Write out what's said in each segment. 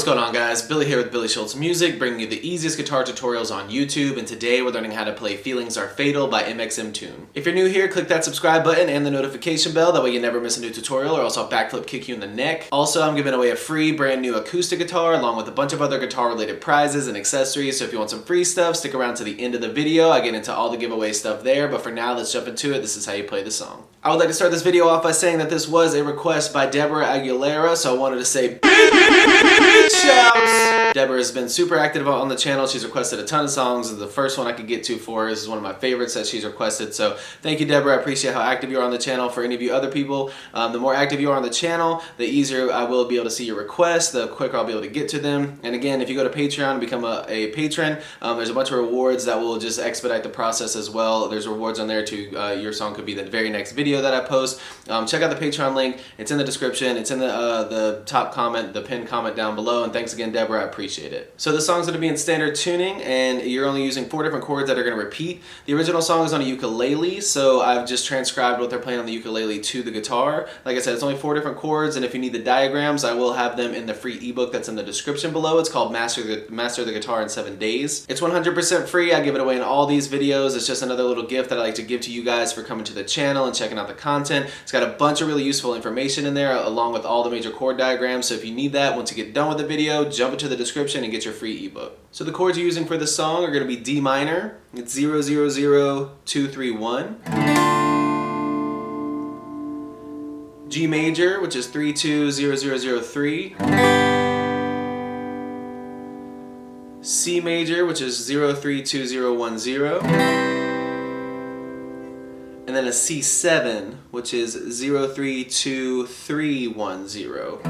What's going on, guys? Billy here with billyshultzmusic, bringing you the easiest guitar tutorials on YouTube, and today we're learning how to play Feelings Are Fatal by mxmtoon. If you're new here, click that subscribe button and the notification bell, that way you never miss a new tutorial, or else I'll backflip kick you in the neck. Also, I'm giving away a free brand new acoustic guitar along with a bunch of other guitar related prizes and accessories, so if you want some free stuff, stick around to the end of the video. I get into all the giveaway stuff there, but for now, let's jump into it. This is how you play the song. I would like to start this video off by saying that this was a request by Deborah Aguilera, so I wanted to say shouts. Deborah has been super active on the channel. She's requested a ton of songs. This is the first one I could get to for her. This is one of my favorites that she's requested. So thank you, Deborah. I appreciate how active you are on the channel. For any of you other people, the more active you are on the channel, the easier I will be able to see your requests, the quicker I'll be able to get to them. And again, if you go to Patreon and become a patron, there's a bunch of rewards that will just expedite the process as well. There's rewards on there too. Your song could be the very next video that I post. Check out the Patreon link. It's in the description. It's in the top comment, the pinned comment down below. And thanks again, Deborah. I appreciate it. So the song's going to be in standard tuning, and you're only using 4 different chords that are going to repeat. The original song is on a ukulele, so I've just transcribed what they're playing on the ukulele to the guitar. Like I said, it's only 4 different chords, and if you need the diagrams, I will have them in the free ebook that's in the description below. It's called Master the Guitar in 7 Days. It's 100% free. I give it away in all these videos. It's just another little gift that I like to give to you guys for coming to the channel and checking out the content. It's got a bunch of really useful information in there, along with all the major chord diagrams. So if you need that, once you get done with the video, jump into the description and get your free ebook. So the chords you're using for this song are going to be D minor, it's 0, 0, 0, 2, 3, 1. G major, which is 3, 2, 0, 0, 0, 3. C major, which is 0, 3, 2, 0, 1, 0. And then a C7, which is 0, 3, 2, 3, 1, 0.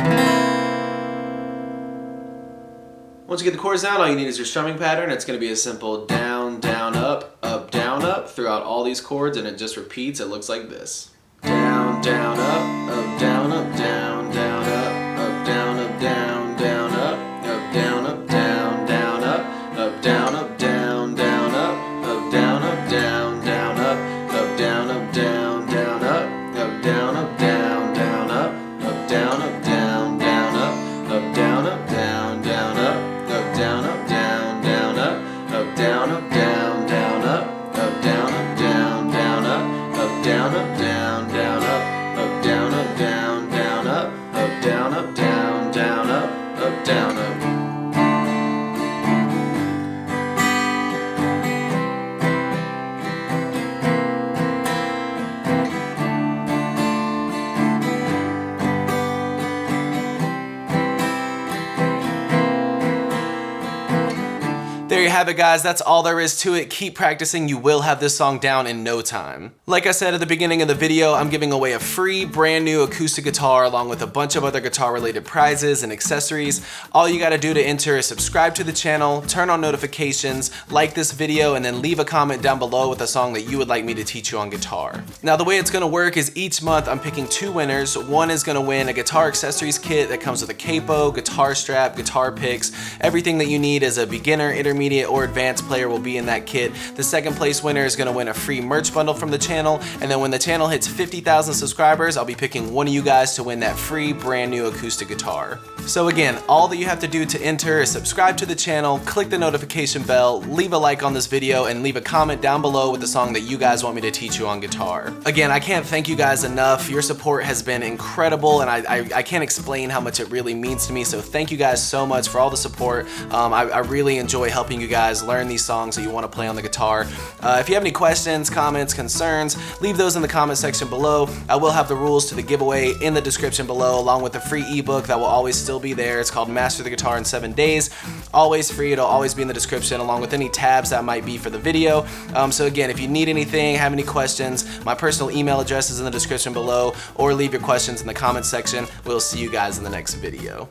Once you get the chords down, all you need is your strumming pattern. It's going to be a simple down, down, up, down, up throughout all these chords, and it just repeats. It looks like this. Down, down, up, down, up, down, down, up, down, up, down, down, up, down, up, down, down, up, down, up, down, down, up, down, up, down, down, up, down, up, down, down, up, down, up, down, down, up, down, up, down, down, up, down, up, down, down, up. Down, up, down, down, up, down, up, down, down, up, down, up, down, down, up, down, up, down, down, up, down, up, down, down, up, down, up, down, down, up, down, up. There you have it, guys. That's all there is to it. Keep practicing. You will have this song down in no time. Like I said at the beginning of the video, I'm giving away a free brand new acoustic guitar along with a bunch of other guitar related prizes and accessories. All you got to do to enter is subscribe to the channel, turn on notifications, like this video, and then leave a comment down below with a song that you would like me to teach you on guitar. Now, the way it's going to work is each month I'm picking 2 winners. One is going to win a guitar accessories kit that comes with a capo, guitar strap, guitar picks. Everything that you need as a beginner, intermediate, or advanced player will be in that kit. The second place winner is going to win a free merch bundle from the channel, and then when the channel hits 50,000 subscribers, I'll be picking one of you guys to win that free brand new acoustic guitar. So again, all that you have to do to enter is subscribe to the channel, click the notification bell, leave a like on this video, and leave a comment down below with the song that you guys want me to teach you on guitar. Again, I can't thank you guys enough. Your support has been incredible, and I can't explain how much it really means to me, so thank you guys so much for all the support. I really enjoy helping you guys learn these songs that you want to play on the guitar. If you have any questions, comments, concerns, leave those in the comment section below. I will have the rules to the giveaway in the description below, along with the free ebook that will always still be there. It's called Master the Guitar in 7 Days. Always free. It'll always be in the description, along with any tabs that might be for the video. So again, if you need anything, have any questions, my personal email address is in the description below, or leave your questions in the comment section. We'll see you guys in the next video.